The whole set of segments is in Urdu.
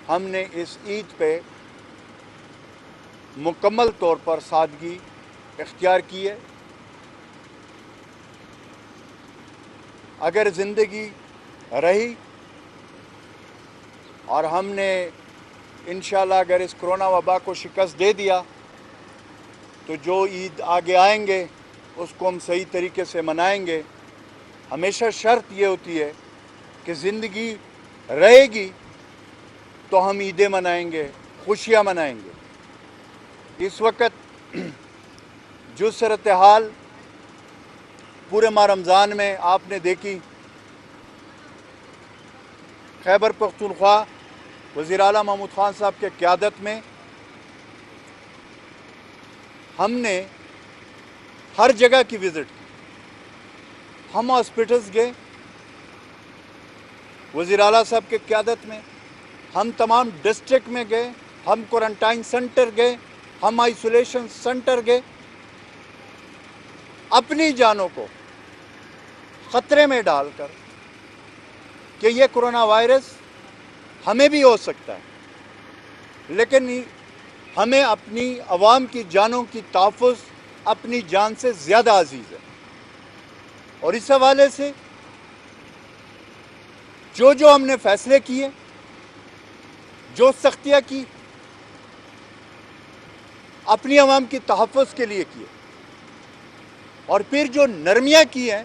ہم نے اس عید پہ مکمل طور پر سادگی اختیار کی ہے. اگر زندگی رہی اور ہم نے انشاءاللہ اگر اس کرونا وبا کو شکست دے دیا تو جو عید آگے آئیں گے اس کو ہم صحیح طریقے سے منائیں گے. ہمیشہ شرط یہ ہوتی ہے کہ زندگی رہے گی تو ہم عیدیں منائیں گے, خوشیاں منائیں گے. اس وقت جو صورتحال پورے ماہ رمضان میں آپ نے دیکھی, خیبر پختونخوا وزیر اعلیٰ محمود خان صاحب کے قیادت میں ہم نے ہر جگہ کی وزٹ کی. ہم ہاسپٹلز گئے وزیر اعلیٰ صاحب کے قیادت میں, ہم تمام ڈسٹرکٹ میں گئے, ہم کوارنٹائن سینٹر گئے, ہم آئسولیشن سینٹر گئے. اپنی جانوں کو خطرے میں ڈال کر کہ یہ کرونا وائرس ہمیں بھی ہو سکتا ہے, لیکن ہمیں اپنی عوام کی جانوں کی تحفظ اپنی جان سے زیادہ عزیز ہے. اور اس حوالے سے جو ہم نے فیصلے کیے, جو سختیاں کی, اپنی عوام کی تحفظ کے لیے کیے, اور پھر جو نرمیاں کی ہیں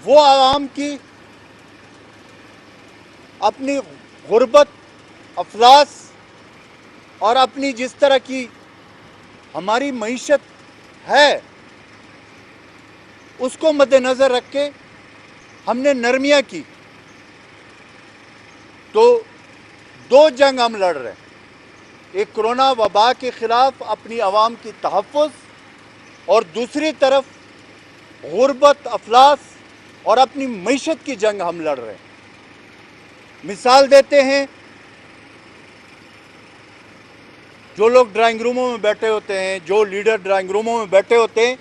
وہ عوام کی اپنی غربت, افلاس اور اپنی جس طرح کی ہماری معیشت ہے اس کو مد نظر رکھ کے ہم نے نرمیاں کی. تو دو جنگ ہم لڑ رہے ہیں, ایک کرونا وبا کے خلاف اپنی عوام کی تحفظ, اور دوسری طرف غربت, افلاس اور اپنی معیشت کی جنگ ہم لڑ رہے ہیں. مثال دیتے ہیں, جو لوگ ڈرائنگ روموں میں بیٹھے ہوتے ہیں, جو لیڈر ڈرائنگ روموں میں بیٹھے ہوتے ہیں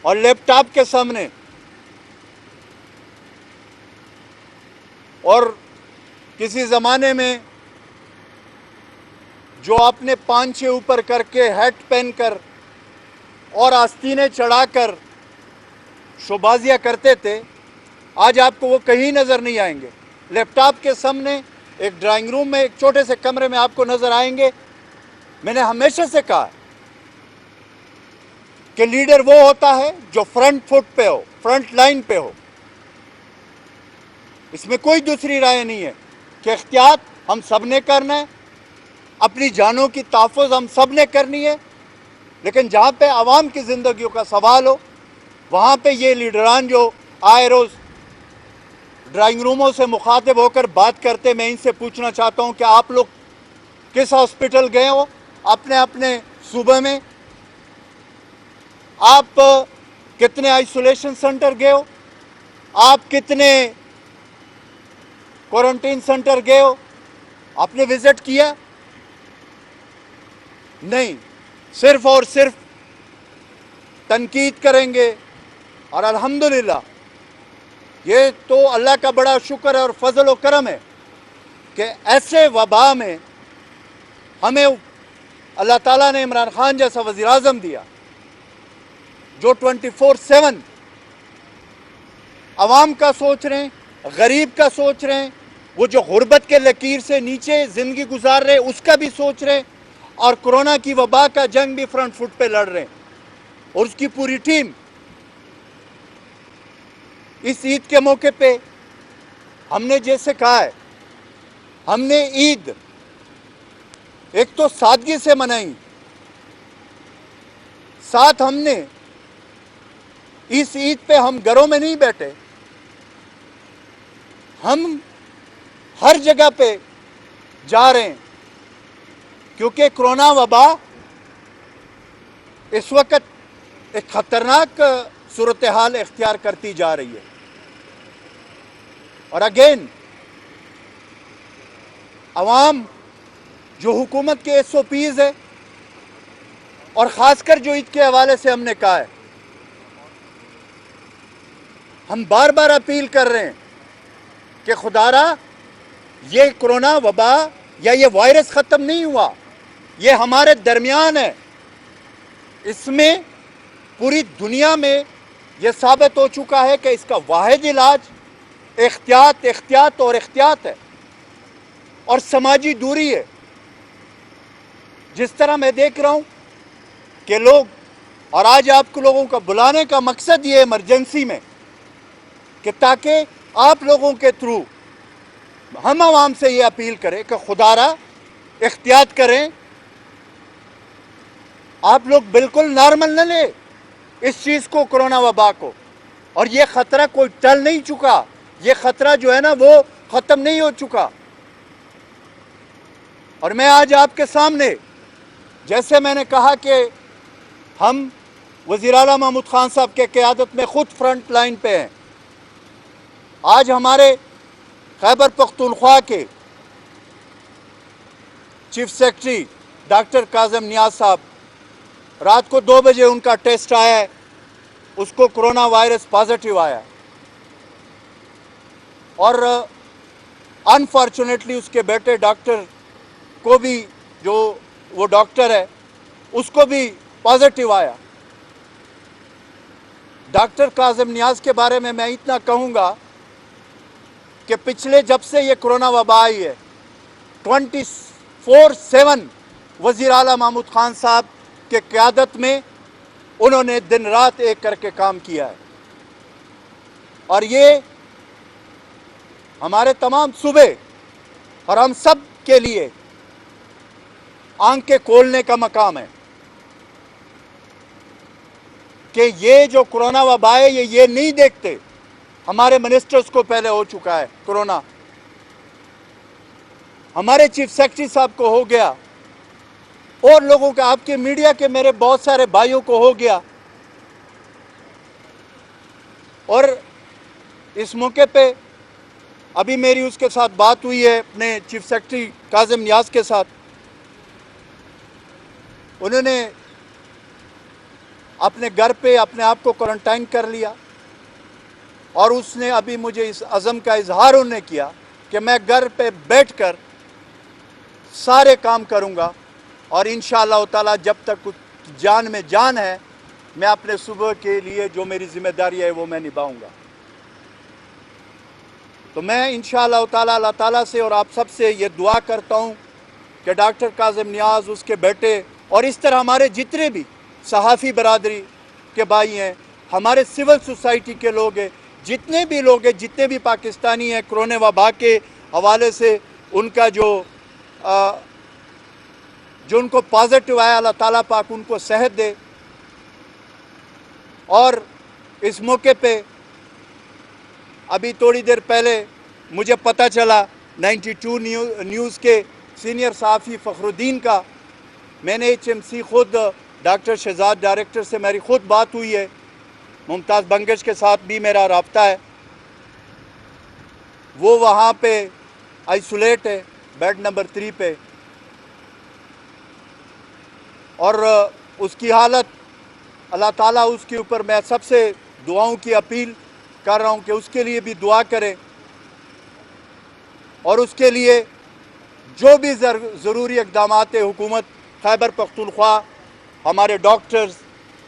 اور لیپ ٹاپ کے سامنے اور کسی زمانے میں جو اپنے پانچے اوپر کر کے ہیٹ پہن کر اور آستینیں چڑھا کر شوبازیاں کرتے تھے, آج آپ کو وہ کہیں نظر نہیں آئیں گے. لیپ ٹاپ کے سامنے ایک ڈرائنگ روم میں, ایک چھوٹے سے کمرے میں آپ کو نظر آئیں گے. میں نے ہمیشہ سے کہا کہ لیڈر وہ ہوتا ہے جو فرنٹ فٹ پہ ہو, فرنٹ لائن پہ ہو. اس میں کوئی دوسری رائے نہیں ہے کہ احتیاط ہم سب نے کرنا ہے, اپنی جانوں کی تحفظ ہم سب نے کرنی ہے, لیکن جہاں پہ عوام کی زندگیوں کا سوال ہو وہاں پہ یہ لیڈران جو آئے روز ڈرائنگ روموں سے مخاطب ہو کر بات کرتے, میں ان سے پوچھنا چاہتا ہوں کہ آپ لوگ کس ہاسپٹل گئے ہو اپنے اپنے صوبے میں, آپ کتنے آئسولیشن سینٹر گئے ہو, آپ کتنے کوارنٹائن سینٹر گئے ہو, آپ نے وزٹ کیا؟ نہیں, صرف اور صرف تنقید کریں گے. اور الحمدللہ یہ تو اللہ کا بڑا شکر ہے اور فضل و کرم ہے کہ ایسے وبا میں ہمیں اللہ تعالیٰ نے عمران خان جیسا وزیر اعظم دیا جو 24/7 عوام کا سوچ رہے ہیں, غریب کا سوچ رہے ہیں, وہ جو غربت کے لکیر سے نیچے زندگی گزار رہے اس کا بھی سوچ رہے ہیں, اور کرونا کی وبا کا جنگ بھی فرنٹ فٹ پہ لڑ رہے ہیں. اور اس کی پوری ٹیم اس عید کے موقع پہ ہم نے جیسے کہا ہے, ہم نے عید ایک تو سادگی سے منائی, ساتھ ہم نے اس عید پہ ہم گھروں میں نہیں بیٹھے, ہم ہر جگہ پہ جا رہے ہیں, کیونکہ کرونا وبا اس وقت ایک خطرناک صورتحال اختیار کرتی جا رہی ہے. اور اگین عوام جو حکومت کے SOPs ہے, اور خاص کر جو عید کے حوالے سے ہم نے کہا ہے, ہم بار بار اپیل کر رہے ہیں کہ خدا را یہ کرونا وبا یا یہ وائرس ختم نہیں ہوا، یہ ہمارے درمیان ہے. اس میں پوری دنیا میں یہ ثابت ہو چکا ہے کہ اس کا واحد علاج احتیاط اور احتیاط ہے اور سماجی دوری ہے. جس طرح میں دیکھ رہا ہوں کہ لوگ، اور آج آپ کو لوگوں کا بلانے کا مقصد یہ ایمرجنسی میں کہ تاکہ آپ لوگوں کے تھرو ہم عوام سے یہ اپیل کریں کہ خدا را احتیاط کریں. آپ لوگ بالکل نارمل نہ لیں اس چیز کو، کرونا وبا کو. اور یہ خطرہ کوئی ٹل نہیں چکا، یہ خطرہ جو ہے نا وہ ختم نہیں ہو چکا. اور میں آج آپ کے سامنے، جیسے میں نے کہا کہ ہم وزیر اعلیٰ محمود خان صاحب کے قیادت میں خود فرنٹ لائن پہ ہیں. آج ہمارے خیبر پختونخوا کے چیف سیکرٹری ڈاکٹر کاظم نیاز صاحب، رات کو 2 بجے ان کا ٹیسٹ آیا ہے، اس کو کرونا وائرس پازیٹیو آیا. اور انفارچونیٹلی اس کے بیٹے ڈاکٹر کو بھی، جو وہ ڈاکٹر ہے، اس کو بھی پازیٹیو آیا. ڈاکٹر کاظم نیاز کے بارے میں اتنا کہوں گا کہ پچھلے جب سے یہ کرونا وبا آئی ہے 24/7 وزیر اعلیٰ محمود خان صاحب کے قیادت میں انہوں نے دن رات ایک کر کے کام کیا ہے. اور یہ ہمارے تمام صوبے اور ہم سب کے لیے آنکھیں کھولنے کا مقام ہے کہ یہ جو کرونا وبا ہے یہ نہیں دیکھتے. ہمارے منسٹرز کو پہلے ہو چکا ہے کرونا، ہمارے چیف سیکرٹری صاحب کو ہو گیا، اور لوگوں کا، آپ کے میڈیا کے میرے بہت سارے بھائیوں کو ہو گیا. اور اس موقع پہ ابھی میری اس کے ساتھ بات ہوئی ہے اپنے چیف سیکرٹری کاظم نیاز کے ساتھ. انہوں نے اپنے گھر پہ اپنے آپ کو کوارنٹائن کر لیا، اور اس نے ابھی مجھے اس عزم کا اظہار انہوں نے کیا کہ میں گھر پہ بیٹھ کر سارے کام کروں گا، اور انشاءاللہ تعالی جب تک جان میں جان ہے میں اپنے صوبے کے لیے جو میری ذمہ داری ہے وہ میں نبھاؤں گا. تو میں انشاءاللہ تعالی اللہ تعالیٰ سے اور آپ سب سے یہ دعا کرتا ہوں کہ ڈاکٹر کاظم نیاز، اس کے بیٹے، اور اس طرح ہمارے جتنے بھی صحافی برادری کے بھائی ہیں، ہمارے سول سوسائٹی کے لوگ ہیں، جتنے بھی لوگ ہیں، جتنے بھی پاکستانی ہیں، کرونا وبا کے حوالے سے ان کا جو ان کو پازیٹیو آیا، اللہ تعالیٰ پاک ان کو صحت دے. اور اس موقع پہ ابھی تھوڑی دیر پہلے مجھے پتہ چلا 92 نیوز کے سینئر صحافی فخر الدین کا، میں نے HMC خود ڈاکٹر شہزاد ڈائریکٹر سے میری خود بات ہوئی ہے، ممتاز بنگش کے ساتھ بھی میرا رابطہ ہے، وہ وہاں پہ آئسولیٹ ہے بیڈ نمبر 3 پہ، اور اس کی حالت، اللہ تعالیٰ اس کے اوپر، میں سب سے دعاؤں کی اپیل کر رہا ہوں کہ اس کے لیے بھی دعا کریں، اور اس کے لیے جو بھی ضروری اقدامات حکومت خیبر پختونخوا، ہمارے ڈاکٹرز،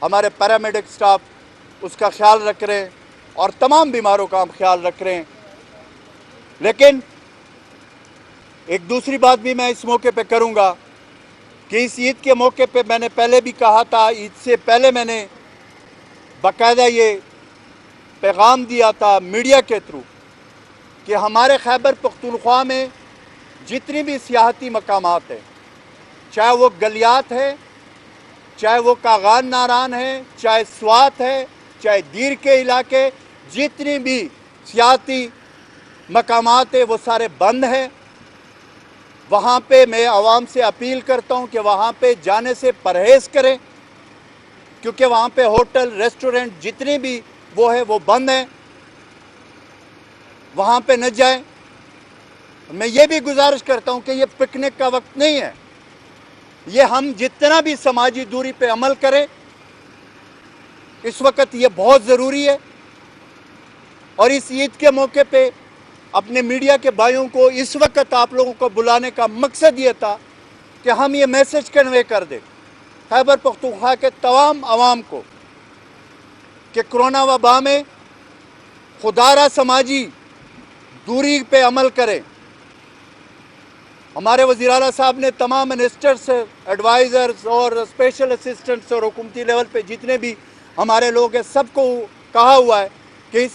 ہمارے پیرامیڈک سٹاف، اس کا خیال رکھ رہے ہیں، اور تمام بیماروں کا ہم خیال رکھ رہے ہیں. لیکن ایک دوسری بات بھی میں اس موقع پہ کروں گا کہ اس عید کے موقع پہ میں نے پہلے بھی کہا تھا، عید سے پہلے میں نے باقاعدہ یہ پیغام دیا تھا میڈیا کے تھرو کہ ہمارے خیبر پختونخوا میں جتنی بھی سیاحتی مقامات ہیں، چاہے وہ گلیات ہے، چاہے وہ کاغان ناران ہے، چاہے سوات ہے، چاہے دیر کے علاقے، جتنی بھی سیاحتی مقامات ہیں وہ سارے بند ہیں. وہاں پہ میں عوام سے اپیل کرتا ہوں کہ وہاں پہ جانے سے پرہیز کریں، کیونکہ وہاں پہ ہوٹل، ریسٹورنٹ جتنے بھی وہ ہے وہ بند ہیں، وہاں پہ نہ جائیں. میں یہ بھی گزارش کرتا ہوں کہ یہ پکنک کا وقت نہیں ہے، یہ ہم جتنا بھی سماجی دوری پہ عمل کریں اس وقت یہ بہت ضروری ہے. اور اس عید کے موقع پہ اپنے میڈیا کے بھائیوں کو اس وقت آپ لوگوں کو بلانے کا مقصد یہ تھا کہ ہم یہ میسج کنوے کر دیں خیبر پختونخوا کے تمام عوام کو کہ کرونا وبا میں خودارہ سماجی دوری پہ عمل کریں. ہمارے وزیر اعلیٰ صاحب نے تمام منسٹرز، ایڈوائزرز اور اسپیشل اسسٹنٹس اور حکومتی لیول پہ جتنے بھی ہمارے لوگ ہیں سب کو کہا ہوا ہے کہ اس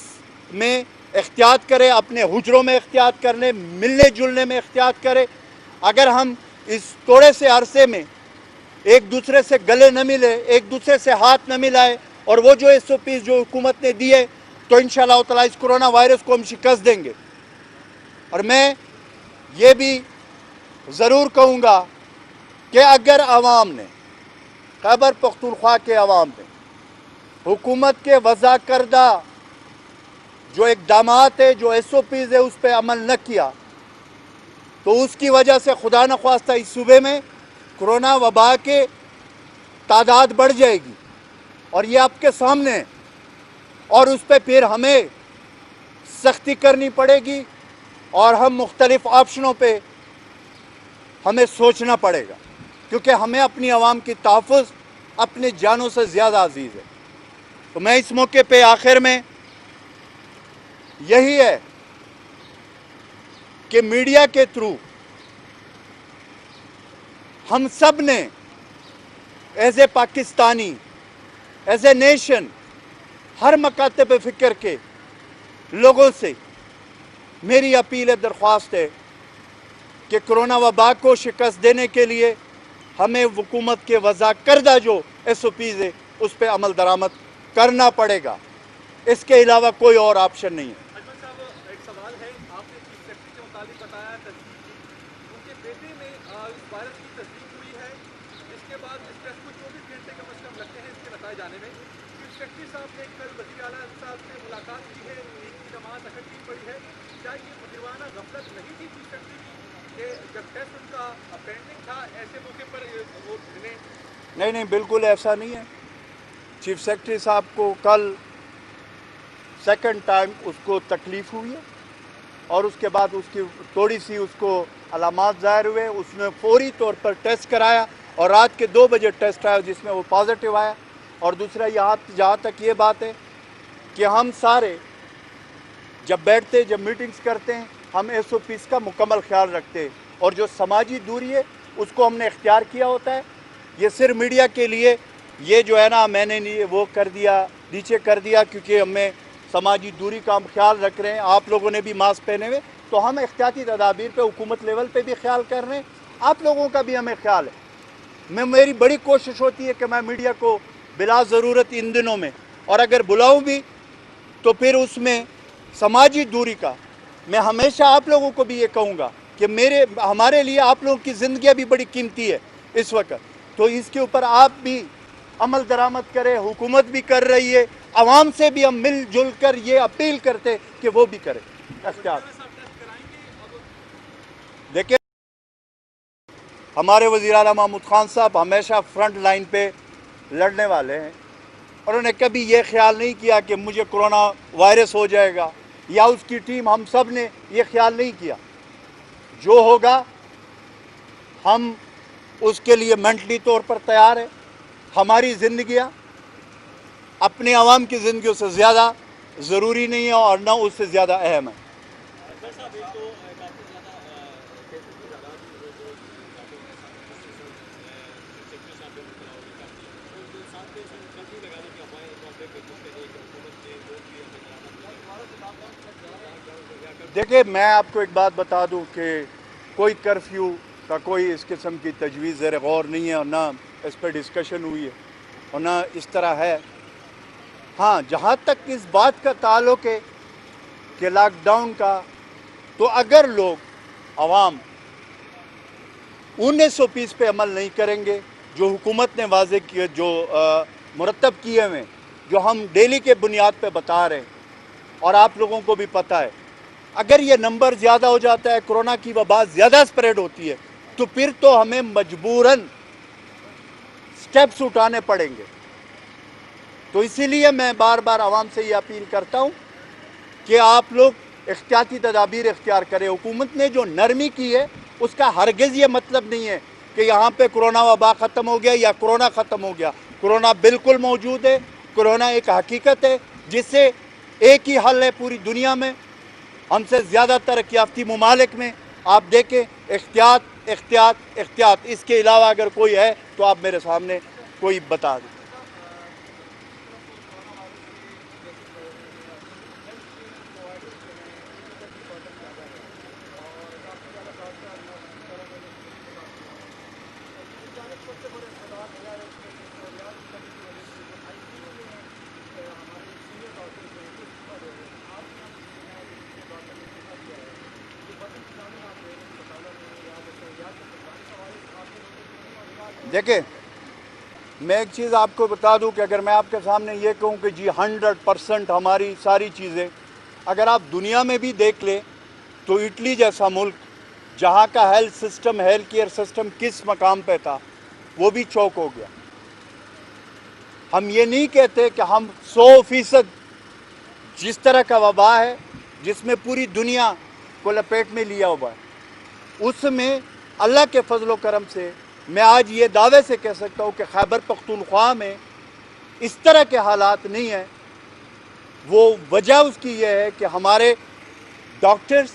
میں احتیاط کرے، اپنے حجروں میں احتیاط کرنے، ملنے جلنے میں احتیاط کرے. اگر ہم اس تھوڑے سے عرصے میں ایک دوسرے سے گلے نہ ملے، ایک دوسرے سے ہاتھ نہ ملائے اور وہ جو SOPs جو حکومت نے دیے تو انشاءاللہ تعالیٰ اس کرونا وائرس کو ہم شکست دیں گے. اور میں یہ بھی ضرور کہوں گا کہ اگر عوام نے، خیبر پختونخوا کے عوام نے حکومت کے وضع کردہ جو اقدامات ہے، جو SOPs ہے اس پہ عمل نہ کیا تو اس کی وجہ سے خدا نخواستہ اس صوبے میں کرونا وبا کے تعداد بڑھ جائے گی اور یہ آپ کے سامنے ہے. اور اس پہ پھر ہمیں سختی کرنی پڑے گی اور ہم مختلف آپشنوں پہ ہمیں سوچنا پڑے گا کیونکہ ہمیں اپنی عوام کی تحفظ اپنے جانوں سے زیادہ عزیز ہے. تو میں اس موقع پہ آخر میں یہی ہے کہ میڈیا کے تھرو ہم سب نے as a Pakistani, as a nation, ہر مکاتب فکر کے لوگوں سے میری اپیل ہے، درخواست ہے کہ کرونا وبا کو شکست دینے کے لیے ہمیں حکومت کے وضع کردہ جو SOPs ہے اس پہ عمل درآمد کرنا پڑے گا. اس کے علاوہ کوئی اور آپشن نہیں ہے. اجمل صاحب، ایک سوال ہے، آپ نے چیف سیکرٹری کے متعلق بتایا تصدیق کی، ان کے بیٹے میں اس وائرس کی تصدیق ہوئی ہے. اس کے بعد اس ٹیسٹ کو 24 گھنٹے کم از کم لگتے ہیں اس کے نتائج آنے میں. چیف سیکرٹری صاحب نے کل وزیر اعلیٰ صاحب سے ملاقات کی ہے، ایک کی جماعت اکٹھی پڑی ہے. کیا یہ مجرمانہ غفلت نہیں تھی چیف سیکرٹری کی کہ جب ٹیسٹ ان کا پینڈنگ تھا ایسے موقع پر وہ ملیں؟ نہیں، بالکل ایسا نہیں ہے. چیف سیکرٹری صاحب کو کل سیکنڈ ٹائم اس کو تکلیف ہوئی ہے اور اس کے بعد اس کی تھوڑی سی اس کو علامات ظاہر ہوئے. اس نے فوری طور پر ٹیسٹ کرایا اور رات کے 2 بجے ٹیسٹ آیا جس میں وہ پازیٹیو آیا. اور دوسرا جہاں تک یہ بات ہے کہ ہم سارے جب بیٹھتے، جب میٹنگز کرتے ہیں، ہم SOPs کا مکمل خیال رکھتے ہیں اور جو سماجی دوری ہے اس کو ہم نے اختیار کیا ہوتا ہے. یہ صرف میڈیا کے لیے یہ جو ہے نا میں نے وہ کر دیا، نیچے کر دیا کیونکہ ہمیں سماجی دوری کا ہم خیال رکھ رہے ہیں. آپ لوگوں نے بھی ماسک پہنے ہوئے تو ہم احتیاطی تدابیر پہ حکومت لیول پہ بھی خیال کر رہے ہیں. آپ لوگوں کا بھی ہمیں خیال ہے. میری بڑی کوشش ہوتی ہے کہ میں میڈیا کو بلا ضرورت ان دنوں میں، اور اگر بلاؤں بھی تو پھر اس میں سماجی دوری کا میں ہمیشہ آپ لوگوں کو بھی یہ کہوں گا کہ ہمارے لیے آپ لوگوں کی زندگیاں بھی بڑی قیمتی ہے اس وقت. تو اس کے اوپر آپ بھی عمل درآمد کریں. حکومت بھی کر رہی ہے، عوام سے بھی ہم مل جل کر یہ اپیل کرتے کہ وہ بھی کریں احتیاط. دیکھیں، ہمارے وزیر اعلیٰ محمود خان صاحب ہمیشہ فرنٹ لائن پہ لڑنے والے ہیں. انہوں نے کبھی یہ خیال نہیں کیا کہ مجھے کرونا وائرس ہو جائے گا یا اس کی ٹیم، ہم سب نے یہ خیال نہیں کیا. جو ہوگا ہم اس کے لیے مینٹلی طور پر تیار ہیں. ہماری زندگیاں اپنے عوام کی زندگیوں سے زیادہ ضروری نہیں ہے اور نہ اس سے زیادہ اہم ہے. دیکھیں، میں آپ کو ایک بات بتا دوں کہ کوئی کرفیو کا کوئی اس قسم کی تجویز زیر غور نہیں ہے اور نہ اس پہ ڈسکشن ہوئی ہے اور نہ اس طرح ہے. ہاں، جہاں تک اس بات کا تعلق ہے کہ لاک ڈاؤن کا، تو اگر لوگ عوام ان SOPs پہ عمل نہیں کریں گے جو حکومت نے واضح کیے، جو مرتب کیے ہوئے، جو ہم ڈیلی کے بنیاد پہ بتا رہے ہیں اور آپ لوگوں کو بھی پتہ ہے، اگر یہ نمبر زیادہ ہو جاتا ہے، کرونا کی وبا زیادہ سپریڈ ہوتی ہے تو پھر تو ہمیں مجبوراً سٹیپس اٹھانے پڑیں گے. تو اسی لیے میں بار بار عوام سے یہ اپیل کرتا ہوں کہ آپ لوگ احتیاطی تدابیر اختیار کرے. حکومت نے جو نرمی کی ہے اس کا ہرگز یہ مطلب نہیں ہے کہ یہاں پہ کرونا وبا ختم ہو گیا یا کرونا ختم ہو گیا. کرونا بالکل موجود ہے. کرونا ایک حقیقت ہے جس سے ایک ہی حل ہے پوری دنیا میں. ہم سے زیادہ ترقی یافتہ ممالک میں آپ دیکھیں احتیاط احتیاط احتیاط. اس کے علاوہ اگر کوئی ہے تو آپ میرے سامنے کوئی بتا دیں. دیکھیں میں ایک چیز آپ کو بتا دوں کہ اگر میں آپ کے سامنے یہ کہوں کہ جی 100% ہماری ساری چیزیں، اگر آپ دنیا میں بھی دیکھ لیں تو اٹلی جیسا ملک جہاں کا ہیلتھ کیئر سسٹم کس مقام پہ تھا وہ بھی چوک ہو گیا. ہم یہ نہیں کہتے کہ ہم 100% جس طرح کا وبا ہے جس میں پوری دنیا کو لپیٹ میں لیا ہوا ہے، اس میں اللہ کے فضل و کرم سے میں آج یہ دعوے سے کہہ سکتا ہوں کہ خیبر پختونخوا میں اس طرح کے حالات نہیں ہیں. وہ وجہ اس کی یہ ہے کہ ہمارے ڈاکٹرز،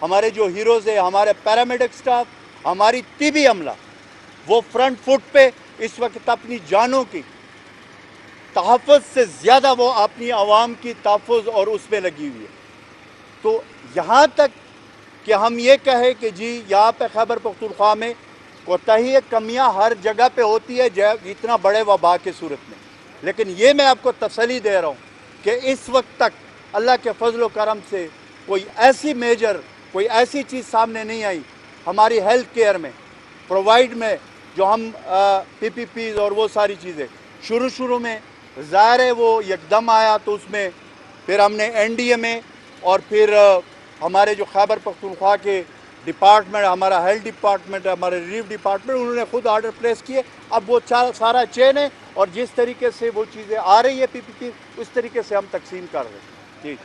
ہمارے جو ہیروز ہیں، ہمارے پیرامیڈک سٹاف، ہماری طبی عملہ، وہ فرنٹ فٹ پہ اس وقت اپنی جانوں کی تحفظ سے زیادہ وہ اپنی عوام کی تحفظ اور اس پہ لگی ہوئی ہے. تو یہاں تک کہ ہم یہ کہیں کہ جی یہاں پہ خیبر پختونخوا میں کوتاہی کمیاں ہر جگہ پہ ہوتی ہے اتنا بڑے وبا کی صورت میں، لیکن یہ میں آپ کو تسلی دے رہا ہوں کہ اس وقت تک اللہ کے فضل و کرم سے کوئی ایسی چیز سامنے نہیں آئی ہماری ہیلتھ کیئر میں پرووائڈ میں، جو ہم پی پیز اور وہ ساری چیزیں شروع میں ظاہر ہے وہ یکدم آیا. تو اس میں پھر ہم نے NDMA اور پھر ہمارے جو خیبر پختونخوا کے ڈپارٹمنٹ، ہمارا ہیلتھ ڈپارٹمنٹ، ہمارے ریلیف ڈپارٹمنٹ، انہوں نے خود آرڈر پلیس کیے. اب وہ سارا چین ہے اور جس طریقے سے وہ چیزیں آ رہی ہے PPP اس طریقے سے ہم تقسیم کر رہے ہیں. جی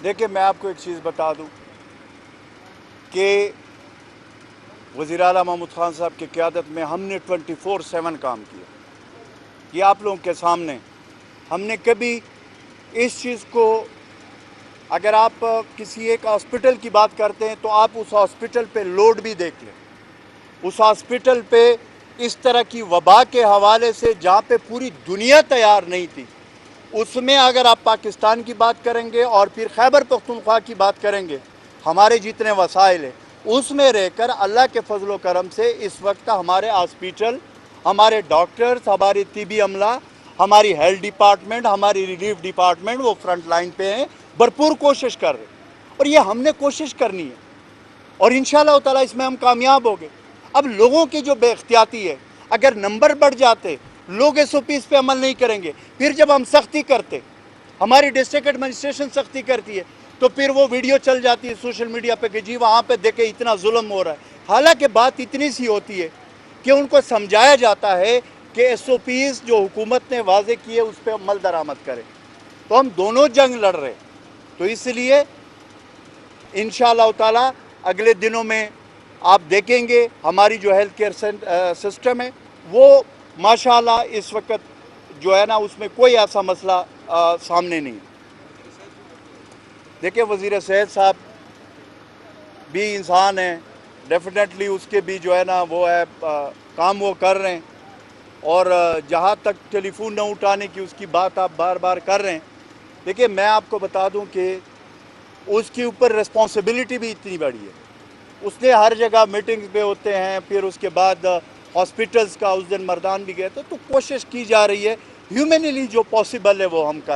دیکھیں میں آپ کو ایک چیز بتا دوں کہ وزیر اعلیٰ محمود خان صاحب کی قیادت میں ہم نے 24/7 کام کیا. یہ آپ لوگوں کے سامنے ہم نے کبھی اس چیز کو، اگر آپ کسی ایک ہاسپٹل کی بات کرتے ہیں تو آپ اس ہاسپٹل پہ لوڈ بھی دیکھ لیں. اس ہاسپٹل پہ اس طرح کی وبا کے حوالے سے جہاں پہ پوری دنیا تیار نہیں تھی، اس میں اگر آپ پاکستان کی بات کریں گے اور پھر خیبر پختونخوا کی بات کریں گے، ہمارے جتنے وسائل ہیں اس میں رہ کر اللہ کے فضل و کرم سے اس وقت ہمارے ہاسپیٹل، ہمارے ڈاکٹرز، ہماری طبی عملہ، ہماری ہیلتھ ڈپارٹمنٹ، ہماری ریلیف ڈپارٹمنٹ وہ فرنٹ لائن پہ ہیں، بھرپور کوشش کر رہے ہیں. اور یہ ہم نے کوشش کرنی ہے اور انشاءاللہ تعالیٰ اس میں ہم کامیاب ہو گئے. اب لوگوں کی جو بے احتیاطی ہے، اگر نمبر بڑھ جاتے، لوگ SOPs پہ عمل نہیں کریں گے، پھر جب ہم سختی کرتے، ہماری ڈسٹرکٹ ایڈمنسٹریشن سختی کرتی ہے، تو پھر وہ ویڈیو چل جاتی ہے سوشل میڈیا پہ کہ جی وہاں پہ دیکھیں اتنا ظلم ہو رہا ہے. حالانکہ بات اتنی سی ہوتی ہے کہ ان کو سمجھایا جاتا ہے کہ SOPs جو حکومت نے واضح کیے اس پہ عمل درآمد کریں. تو ہم دونوں جنگ لڑ رہے ہیں. تو اس لیے انشاءاللہ تعالیٰ اگلے دنوں میں آپ دیکھیں گے ہماری جو ہیلتھ کیئر سسٹم ہے وہ ماشاءاللہ اس وقت جو ہے نا اس میں کوئی ایسا مسئلہ سامنے نہیں. دیکھیں وزیر صحت صاحب بھی انسان ہیں، ڈیفینیٹلی اس کے بھی جو ہے نا وہ ہے کام وہ کر رہے ہیں. اور جہاں تک ٹیلی فون نہ اٹھانے کی اس کی بات آپ بار بار کر رہے ہیں. دیکھیں میں آپ کو بتا دوں کہ اس کے اوپر ریسپانسبلٹی بھی اتنی بڑی ہے. اس نے ہر جگہ میٹنگز پہ ہوتے ہیں، پھر اس کے بعد ہاسپٹلز کا اس دن مردان بھی گئے تھے. تو کوشش کی جا رہی ہے ہیومنلی جو پاسبل ہے وہ ہم کر